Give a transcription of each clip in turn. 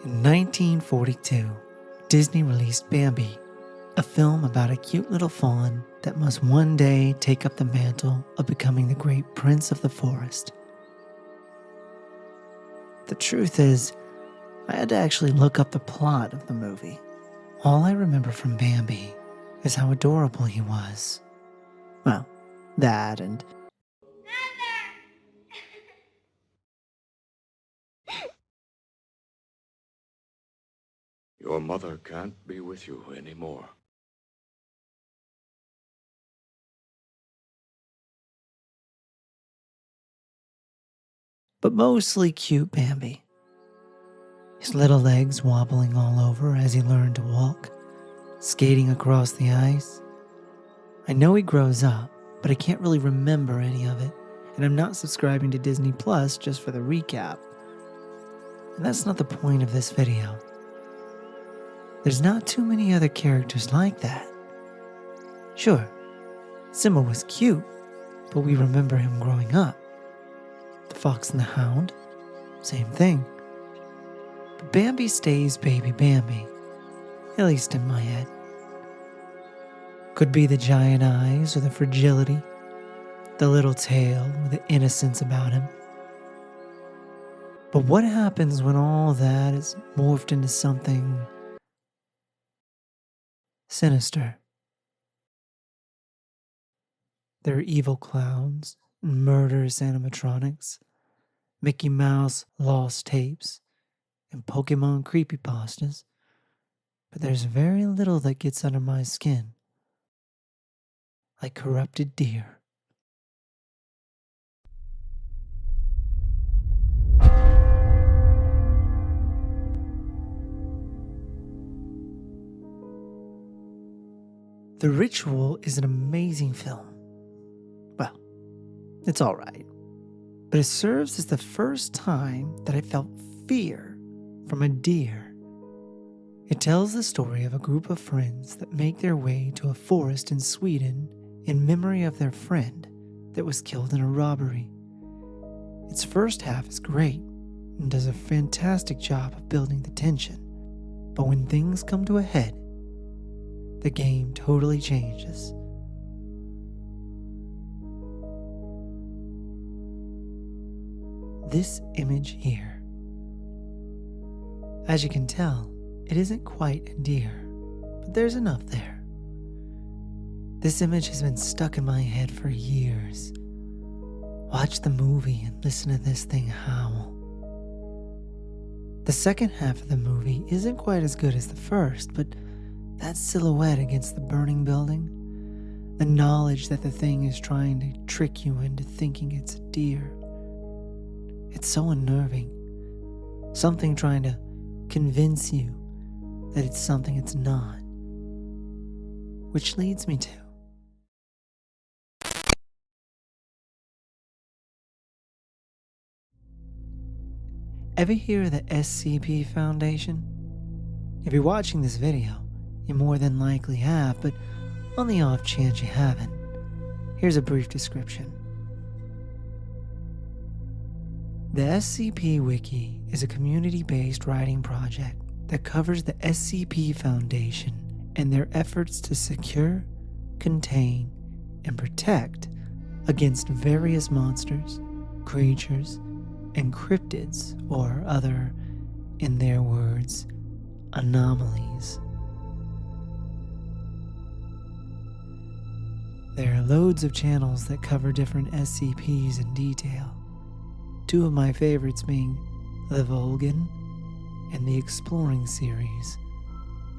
In 1942, Disney released Bambi, a film about a cute little fawn that must one day take up the mantle of becoming the great prince of the forest. The truth is, I had to actually look up the plot of the movie. All I remember from Bambi is how adorable he was. Well, that and... Your mother can't be with you anymore. but mostly cute Bambi. His little legs wobbling all over as he learned to walk, skating across the ice. I know he grows up, but I can't really remember any of it, and I'm not subscribing to Disney Plus just for the recap. And that's not the point of this video. There's not too many other characters like that. Sure, Simba was cute, but we remember him growing up. The Fox and the Hound, same thing. But Bambi stays baby Bambi, at least in my head. Could be the giant eyes or the fragility, the little tail or the innocence about him. But what happens when all that is morphed into something sinister? There are evil clowns and murderous animatronics, Mickey Mouse lost tapes, and Pokemon creepypastas. But there's very little that gets under my skin, like corrupted deer. The Ritual is an amazing film. Well, it's alright, but it serves as the first time that I felt fear from a deer. It tells the story of a group of friends that make their way to a forest in Sweden in memory of their friend that was killed in a robbery. Its first half is great and does a fantastic job of building the tension, but when things come to a head, the game totally changes. This image here. As you can tell, it isn't quite a deer, but there's enough there. This image has been stuck in my head for years. Watch the movie and listen to this thing howl. The second half of the movie isn't quite as good as the first, but that silhouette against the burning building, the knowledge that the thing is trying to trick you into thinking it's a deer, it's so unnerving. Something trying to convince you that it's something it's not. Which leads me to ever hear of the SCP Foundation? If you're watching this video, you more than likely have, but on the off chance you haven't, here's a brief description. The SCP Wiki is a community-based writing project that covers the SCP Foundation and their efforts to secure, contain, and protect against various monsters, creatures, and cryptids, or other, in their words, anomalies. There are loads of channels that cover different SCPs in detail. Two of my favorites being the Vulgun and the Exploring series.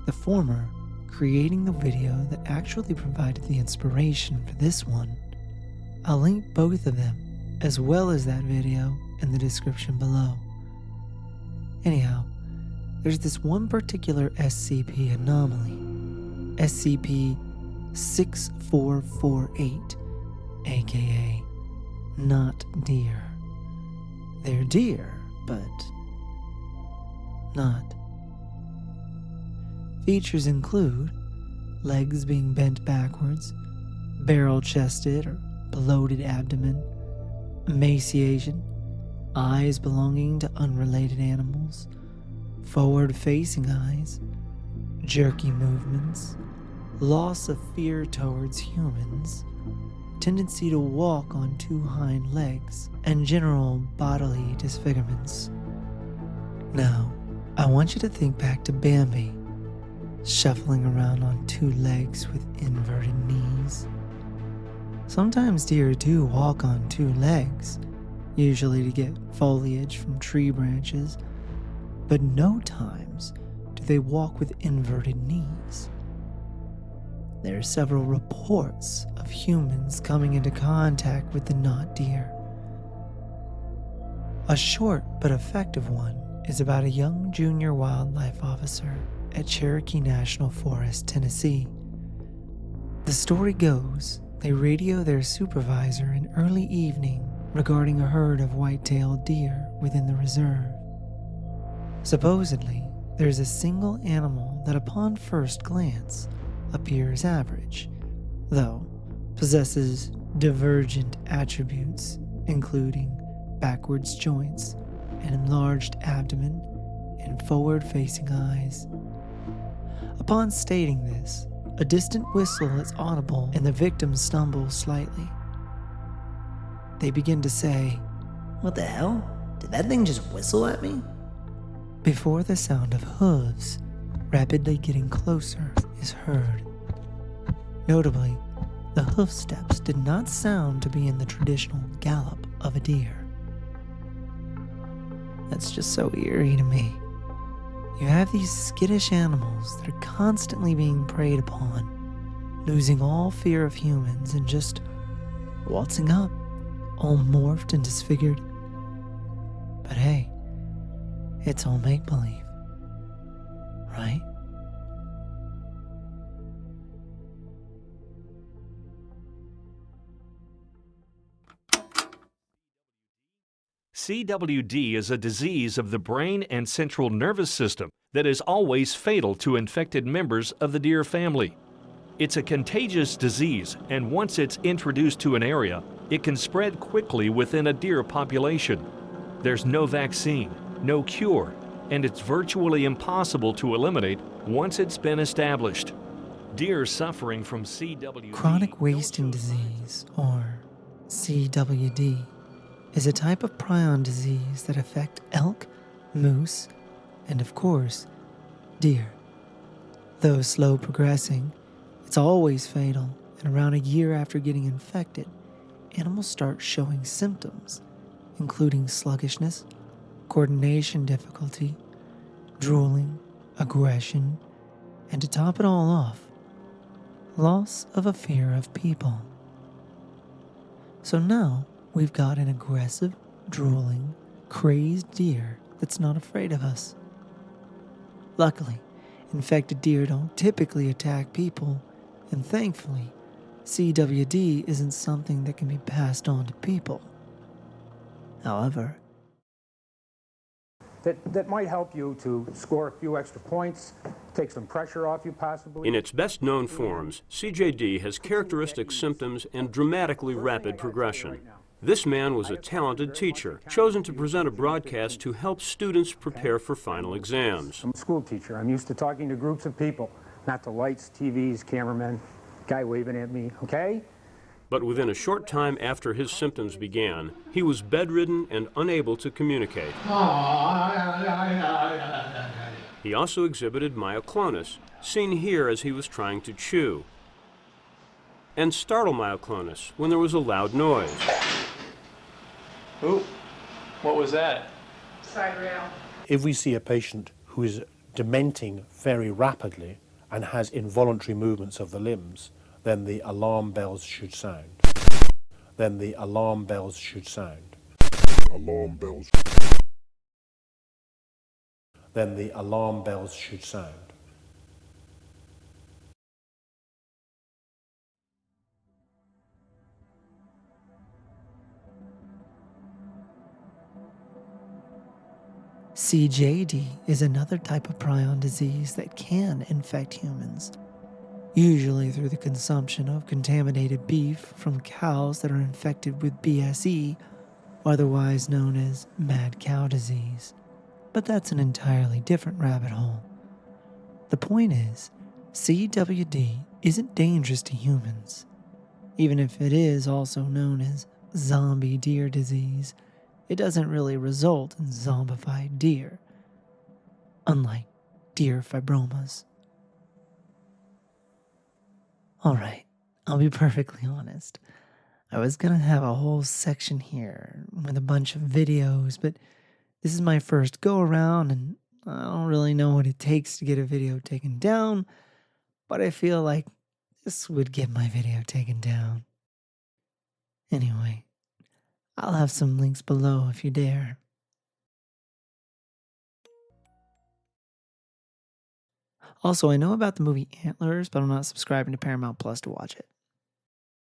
The former creating the video that actually provided the inspiration for this one. I'll link both of them as well as that video in the description below. Anyhow, there's this one particular SCP anomaly, SCP-6448, aka not deer. They're deer, but not. Features include legs being bent backwards, barrel-chested or bloated abdomen, emaciation, eyes belonging to unrelated animals, forward-facing eyes, jerky movements, loss of fear towards humans, tendency to walk on two hind legs, and general bodily disfigurements. Now, I want you to think back to Bambi, shuffling around on two legs with inverted knees. Sometimes deer do walk on two legs, usually to get foliage from tree branches, but no times do they walk with inverted knees. There are several reports of humans coming into contact with the not deer. A short but effective one is about a young junior wildlife officer at Cherokee National Forest, Tennessee. The story goes they radio their supervisor in early evening regarding a herd of white-tailed deer within the reserve. Supposedly, there's a single animal that upon first glance appears average, though possesses divergent attributes including backwards joints, an enlarged abdomen, and forward-facing eyes. Upon stating this, a distant whistle is audible and the victim stumbles slightly. They begin to say, "What the hell? Did that thing just whistle at me?" Before the sound of hooves, rapidly getting closer, is heard. Notably, the hoof steps did not sound to be in the traditional gallop of a deer. That's just so eerie to me. You have these skittish animals that are constantly being preyed upon, losing all fear of humans and just waltzing up, all morphed and disfigured. But hey, it's all make-believe, right? CWD is a disease of the brain and central nervous system that is always fatal to infected members of the deer family. It's a contagious disease, and once it's introduced to an area, it can spread quickly within a deer population. There's no vaccine, no cure, and it's virtually impossible to eliminate once it's been established. Deer suffering from CWD, chronic wasting disease, or CWD, is a type of prion disease that affects elk, moose, and of course, deer. Though slow progressing, it's always fatal, and around a year after getting infected, animals start showing symptoms, including sluggishness, coordination difficulty, drooling, aggression, and to top it all off, loss of a fear of people. So now, we've got an aggressive, drooling, crazed deer that's not afraid of us. Luckily, infected deer don't typically attack people, and thankfully, CWD isn't something that can be passed on to people. However, that might help you to score a few extra points, take some pressure off you possibly. In its best-known forms, CJD has characteristic symptoms and dramatically rapid progression. This man was a talented teacher, chosen to present a broadcast to help students prepare for final exams. I'm a school teacher. I'm used to talking to groups of people, not to lights, TVs, cameramen, guy waving at me, okay? But within a short time after his symptoms began, he was bedridden and unable to communicate. He also exhibited myoclonus, seen here as he was trying to chew, and startle myoclonus when there was a loud noise. Ooh, what was that? Side rail. If we see a patient who is dementing very rapidly and has involuntary movements of the limbs, then the alarm bells should sound. Then the alarm bells should sound. Alarm bells. Then the alarm bells should sound. CJD is another type of prion disease that can infect humans, usually through the consumption of contaminated beef from cows that are infected with BSE, otherwise known as mad cow disease. But that's an entirely different rabbit hole. The point is, CWD isn't dangerous to humans, even if it is also known as zombie deer disease. It doesn't really result in zombified deer, unlike deer fibromas. Alright, I'll be perfectly honest. I was gonna have a whole section here with a bunch of videos, but this is my first go around and I don't really know what it takes to get a video taken down, but I feel like this would get my video taken down. Anyway, I'll have some links below if you dare. Also, I know about the movie Antlers, but I'm not subscribing to Paramount Plus to watch it.